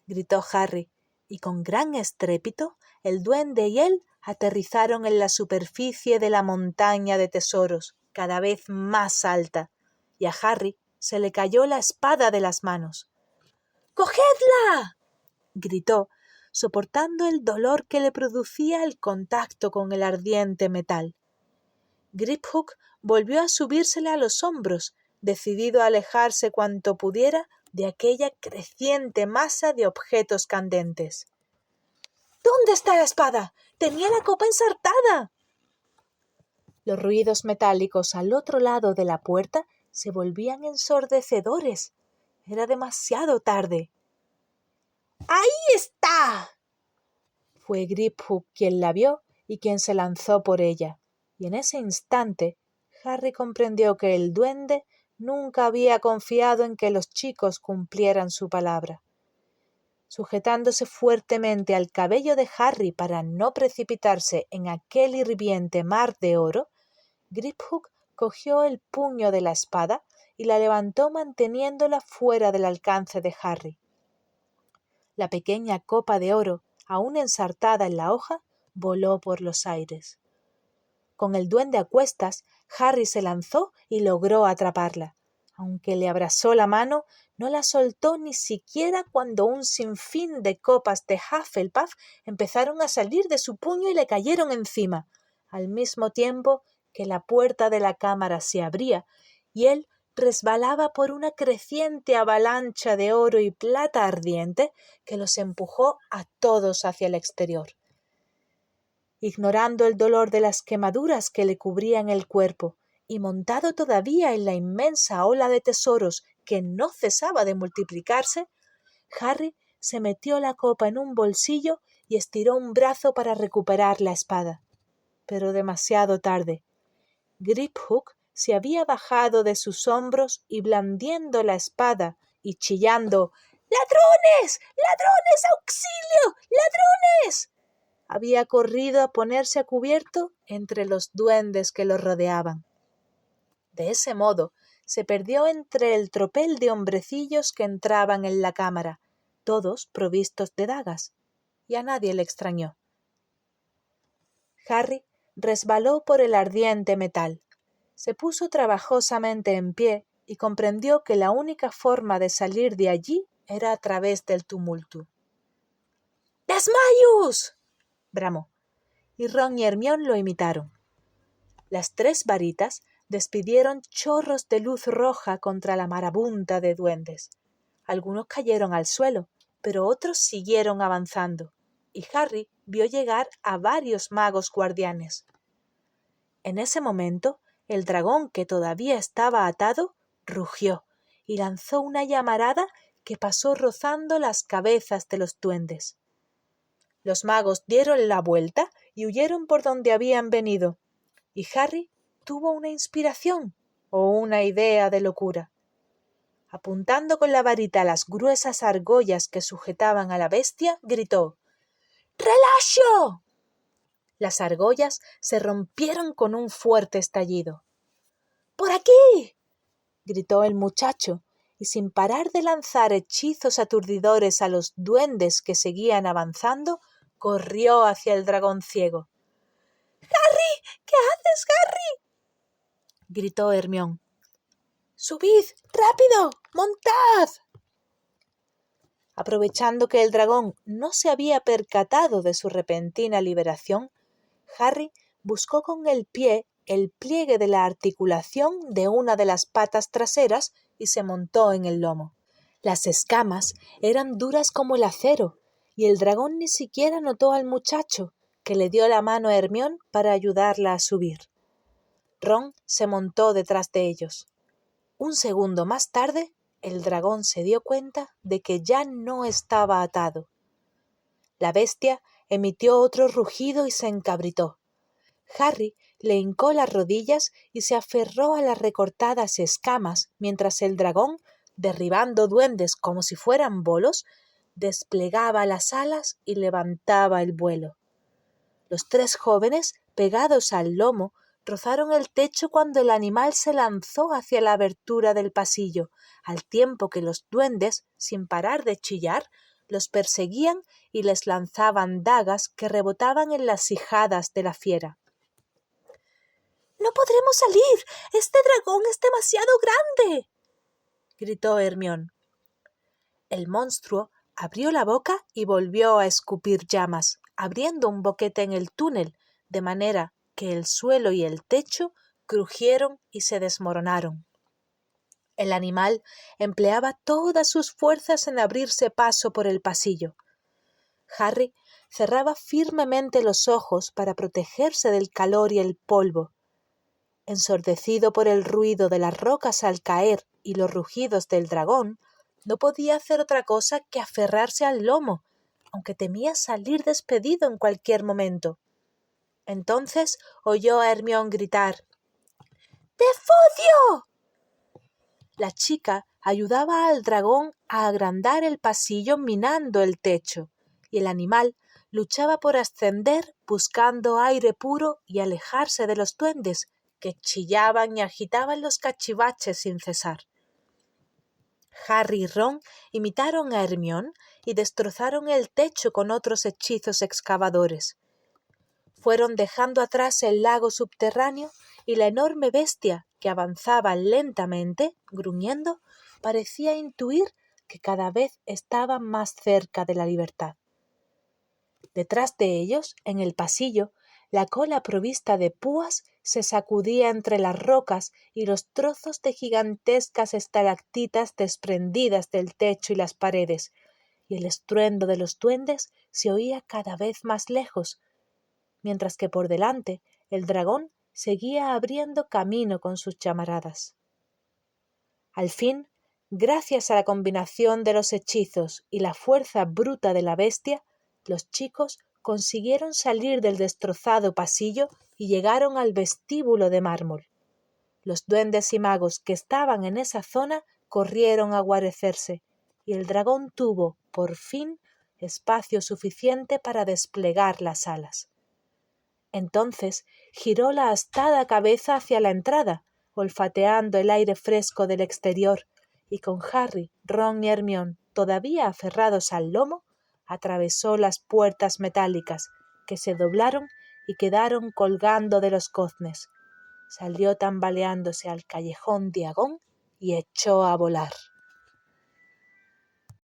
gritó Harry, y con gran estrépito el duende y él aterrizaron en la superficie de la montaña de tesoros, cada vez más alta, y a Harry se le cayó la espada de las manos. «¡Cogedla!», gritó, soportando el dolor que le producía el contacto con el ardiente metal. Griphook volvió a subírsele a los hombros, decidido a alejarse cuanto pudiera de aquella creciente masa de objetos candentes. «¿Dónde está la espada? ¡Tenía la copa ensartada!». Los ruidos metálicos al otro lado de la puerta se volvían ensordecedores. Era demasiado tarde. «¡Ahí está!», fue Griphook quien la vio y quien se lanzó por ella, y en ese instante Harry comprendió que el duende nunca había confiado en que los chicos cumplieran su palabra. Sujetándose fuertemente al cabello de Harry para no precipitarse en aquel hirviente mar de oro, Griphook cogió el puño de la espada y la levantó manteniéndola fuera del alcance de Harry. La pequeña copa de oro, aún ensartada en la hoja, voló por los aires. Con el duende a cuestas, Harry se lanzó y logró atraparla. Aunque le abrasó la mano, no la soltó ni siquiera cuando un sinfín de copas de Hufflepuff empezaron a salir de su puño y le cayeron encima, al mismo tiempo que la puerta de la cámara se abría y él resbalaba por una creciente avalancha de oro y plata ardiente que los empujó a todos hacia el exterior. Ignorando el dolor de las quemaduras que le cubrían el cuerpo y montado todavía en la inmensa ola de tesoros que no cesaba de multiplicarse, Harry se metió la copa en un bolsillo y estiró un brazo para recuperar la espada. Pero demasiado tarde. Griphook se había bajado de sus hombros y blandiendo la espada y chillando «¡Ladrones! ¡Ladrones! ¡Auxilio! ¡Ladrones!», había corrido a ponerse a cubierto entre los duendes que lo rodeaban. De ese modo se perdió entre el tropel de hombrecillos que entraban en la cámara, todos provistos de dagas, y a nadie le extrañó. Harry resbaló por el ardiente metal, se puso trabajosamente en pie y comprendió que la única forma de salir de allí era a través del tumulto. «¡Desmayus!», bramó, y Ron y Hermione lo imitaron. Las 3 varitas despidieron chorros de luz roja contra la marabunta de duendes. Algunos cayeron al suelo, pero otros siguieron avanzando, y Harry vio llegar a varios magos guardianes. En ese momento, el dragón, que todavía estaba atado, rugió y lanzó una llamarada que pasó rozando las cabezas de los duendes. Los magos dieron la vuelta y huyeron por donde habían venido, y Harry tuvo una inspiración o una idea de locura. Apuntando con la varita a las gruesas argollas que sujetaban a la bestia, gritó: «¡Relascio!». Las argollas se rompieron con un fuerte estallido. «¡Por aquí!», gritó el muchacho, y sin parar de lanzar hechizos aturdidores a los duendes que seguían avanzando, corrió hacia el dragón ciego. «¡Harry! ¿Qué haces, Harry?», gritó Hermione. «¡Subid! ¡Rápido! ¡Montad!». Aprovechando que el dragón no se había percatado de su repentina liberación, Harry buscó con el pie el pliegue de la articulación de una de las patas traseras y se montó en el lomo. Las escamas eran duras como el acero, y el dragón ni siquiera notó al muchacho, que le dio la mano a Hermione para ayudarla a subir. Ron se montó detrás de ellos. Un segundo más tarde, el dragón se dio cuenta de que ya no estaba atado. La bestia emitió otro rugido y se encabritó. Harry le hincó las rodillas y se aferró a las recortadas escamas, mientras el dragón, derribando duendes como si fueran bolos, desplegaba las alas y levantaba el vuelo. Los 3 jóvenes, pegados al lomo, rozaron el techo cuando el animal se lanzó hacia la abertura del pasillo, al tiempo que los duendes, sin parar de chillar, los perseguían y les lanzaban dagas que rebotaban en las ijadas de la fiera. «¡No podremos salir! ¡Este dragón es demasiado grande!», gritó Hermione. El monstruo abrió la boca y volvió a escupir llamas, abriendo un boquete en el túnel, de manera que el suelo y el techo crujieron y se desmoronaron. El animal empleaba todas sus fuerzas en abrirse paso por el pasillo. Harry cerraba firmemente los ojos para protegerse del calor y el polvo. Ensordecido por el ruido de las rocas al caer y los rugidos del dragón, no podía hacer otra cosa que aferrarse al lomo, aunque temía salir despedido en cualquier momento. Entonces oyó a Hermione gritar: «¡Defodio!». La chica ayudaba al dragón a agrandar el pasillo minando el techo, y el animal luchaba por ascender buscando aire puro y alejarse de los duendes, que chillaban y agitaban los cachivaches sin cesar. Harry y Ron imitaron a Hermione y destrozaron el techo con otros hechizos excavadores. Fueron dejando atrás el lago subterráneo y la enorme bestia, que avanzaba lentamente, gruñendo, parecía intuir que cada vez estaba más cerca de la libertad. Detrás de ellos, en el pasillo, la cola provista de púas se sacudía entre las rocas y los trozos de gigantescas estalactitas desprendidas del techo y las paredes, y el estruendo de los duendes se oía cada vez más lejos, mientras que por delante el dragón seguía abriendo camino con sus llamaradas. Al fin, gracias a la combinación de los hechizos y la fuerza bruta de la bestia, los chicos consiguieron salir del destrozado pasillo y llegaron al vestíbulo de mármol. Los duendes y magos que estaban en esa zona corrieron a guarecerse, y el dragón tuvo, por fin, espacio suficiente para desplegar las alas. Entonces giró la astada cabeza hacia la entrada, olfateando el aire fresco del exterior, y con Harry, Ron y Hermione todavía aferrados al lomo, atravesó las puertas metálicas, que se doblaron y quedaron colgando de los goznes. Salió tambaleándose al callejón de Agón y echó a volar.